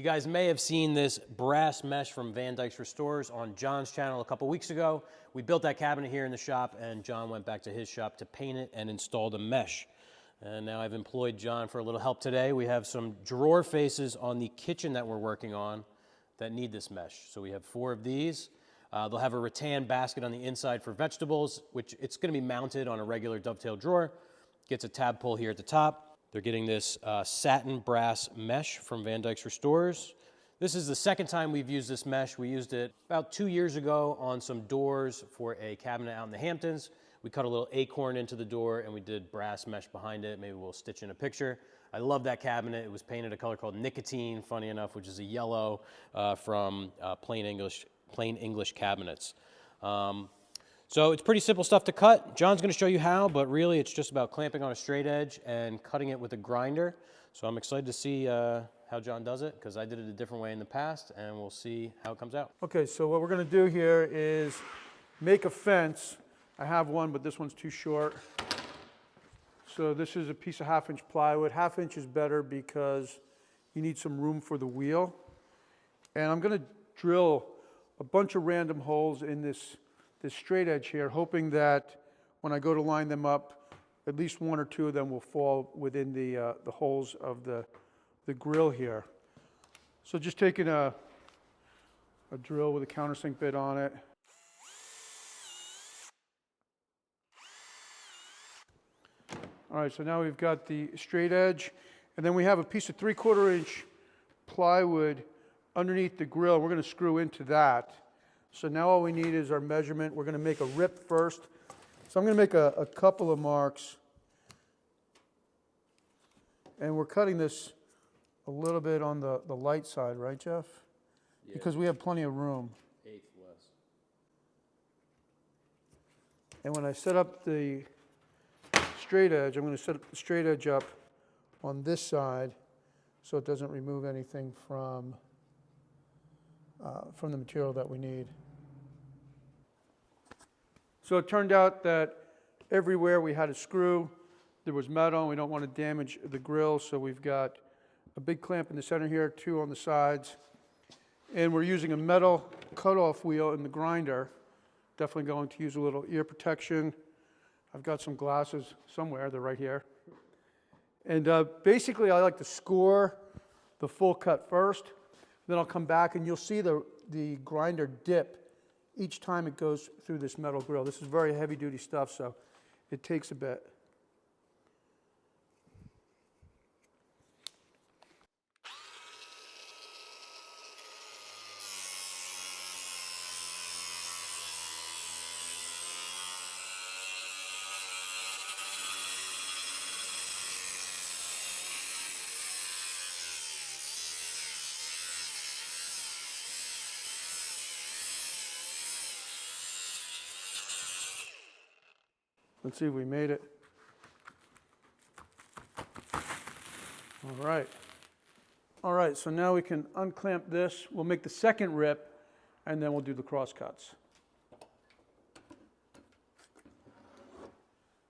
You guys may have seen this brass mesh from Van Dyke's Restorers on John's channel a couple weeks ago. We built that cabinet here in the shop, and John went back to his shop to paint it and install the mesh. And now I've employed John for a little help today. We have some drawer faces on the kitchen that we're working on that need this mesh. So we have 4 of these. They'll have a rattan basket on the inside for vegetables, which it's going to be mounted on a regular dovetail drawer. Gets a tab pull here at the top. They're getting this satin brass mesh from Van Dyke's Restorers. This is the second time we've used this mesh. We used it about 2 years ago on some doors for a cabinet out in the Hamptons. We cut a little acorn into the door and we did brass mesh behind it. Maybe we'll stitch in a picture. I love that cabinet. It was painted a color called nicotine, funny enough, which is a yellow from plain English cabinets. So it's pretty simple stuff to cut. John's going to show you how, but really it's just about clamping on a straight edge and cutting it with a grinder. So I'm excited to see how John does it, because I did it a different way in the past, and we'll see how it comes out. Okay, so what we're going to do here is make a fence. I have one, but this one's too short. So this is a piece of 1/2 inch plywood. 1/2 inch is better because you need some room for the wheel. And I'm going to drill a bunch of random holes in this straight edge here, hoping that when I go to line them up, at least 1 or 2 of them will fall within the holes of the grill here. So just taking a drill with a countersink bit on it. All right, so now we've got the straight edge, and then we have a piece of 3/4 inch plywood underneath the grill. We're going to screw into that. So now all we need is our measurement. We're going to make a rip first. So I'm going to make a couple of marks. And we're cutting this a little bit on the light side, right, Jeff? Yeah. Because we have plenty of room. 1/8 less. And when I set up the straight edge, I'm going to set the straight edge up on this side so it doesn't remove anything from the material that we need. So it turned out that everywhere we had a screw, there was metal, and we don't want to damage the grill, so we've got a big clamp in the center here, 2 on the sides, and we're using a metal cutoff wheel in the grinder. Definitely going to use a little ear protection. I've got some glasses somewhere, they're right here. And basically I like to score the full cut first, then I'll come back and you'll see the grinder dip each time it goes through this metal grill. This is very heavy duty stuff, so it takes a bit. Let's see if we made it. All right. All right, so now we can unclamp this. We'll make the second rip, and then we'll do the cross cuts.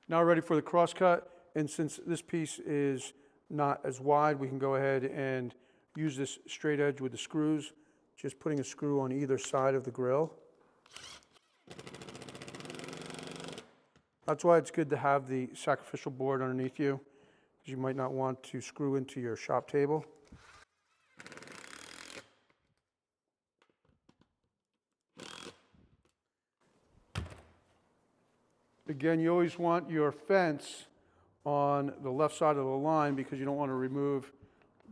Now we're ready for the cross cut, and since this piece is not as wide, we can go ahead and use this straight edge with the screws, just putting a screw on either side of the grill. That's why it's good to have the sacrificial board underneath you, because you might not want to screw into your shop table. Again, you always want your fence on the left side of the line because you don't want to remove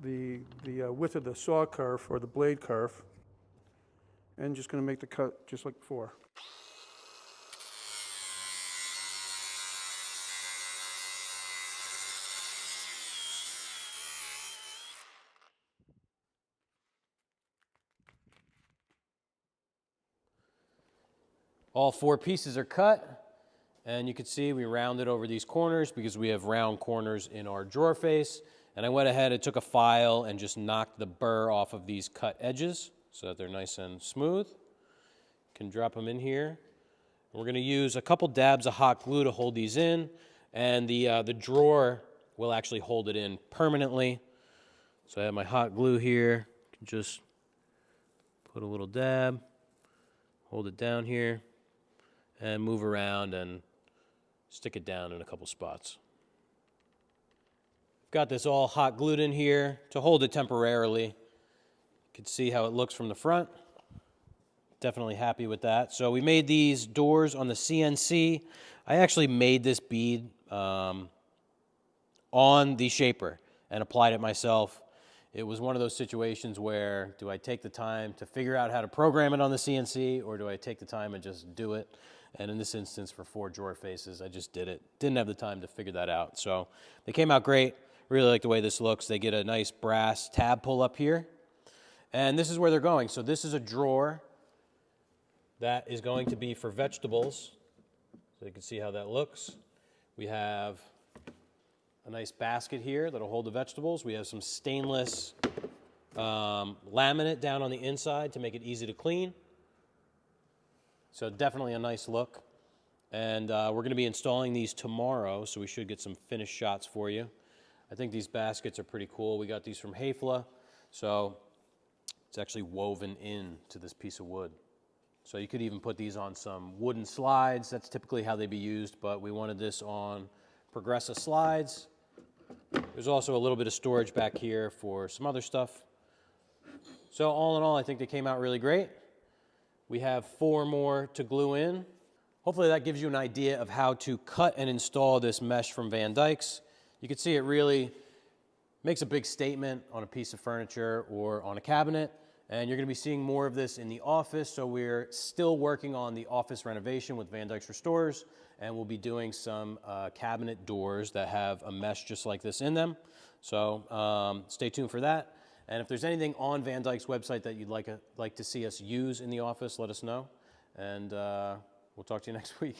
the width of the saw kerf or the blade kerf. And just going to make the cut just like before. All 4 pieces are cut, and you can see we rounded over these corners because we have round corners in our drawer face. And I went ahead and took a file and just knocked the burr off of these cut edges so that they're nice and smooth. Can drop them in here. And we're going to use a couple dabs of hot glue to hold these in, and the drawer will actually hold it in permanently. So I have my hot glue here. Just put a little dab, hold it down here, and move around and stick it down in a couple spots. Got this all hot glued in here to hold it temporarily. You can see how it looks from the front. Definitely happy with that. So we made these doors on the CNC. I actually made this bead on the shaper and applied it myself. It was one of those situations where, do I take the time to figure out how to program it on the CNC, or do I take the time and just do it? And in this instance, for 4 drawer faces, I just did it. Didn't have the time to figure that out. So they came out great. Really like the way this looks. They get a nice brass tab pull up here. And this is where they're going. So this is a drawer that is going to be for vegetables. So you can see how that looks. We have a nice basket here that'll hold the vegetables. We have some stainless laminate down on the inside to make it easy to clean. So definitely a nice look. And we're going to be installing these tomorrow, so we should get some finished shots for you. I think these baskets are pretty cool. We got these from Hafele, so it's actually woven into this piece of wood. So you could even put these on some wooden slides. That's typically how they'd be used, but we wanted this on Progressive slides. There's also a little bit of storage back here for some other stuff. So all in all, I think they came out really great. We have 4 more to glue in. Hopefully that gives you an idea of how to cut and install this mesh from Van Dyke's. You can see it really makes a big statement on a piece of furniture or on a cabinet. And you're going to be seeing more of this in the office. So we're still working on the office renovation with Van Dyke's Restores, and we'll be doing some cabinet doors that have a mesh just like this in them. So stay tuned for that. And if there's anything on Van Dyke's website that you'd like to see us use in the office, let us know. And we'll talk to you next week.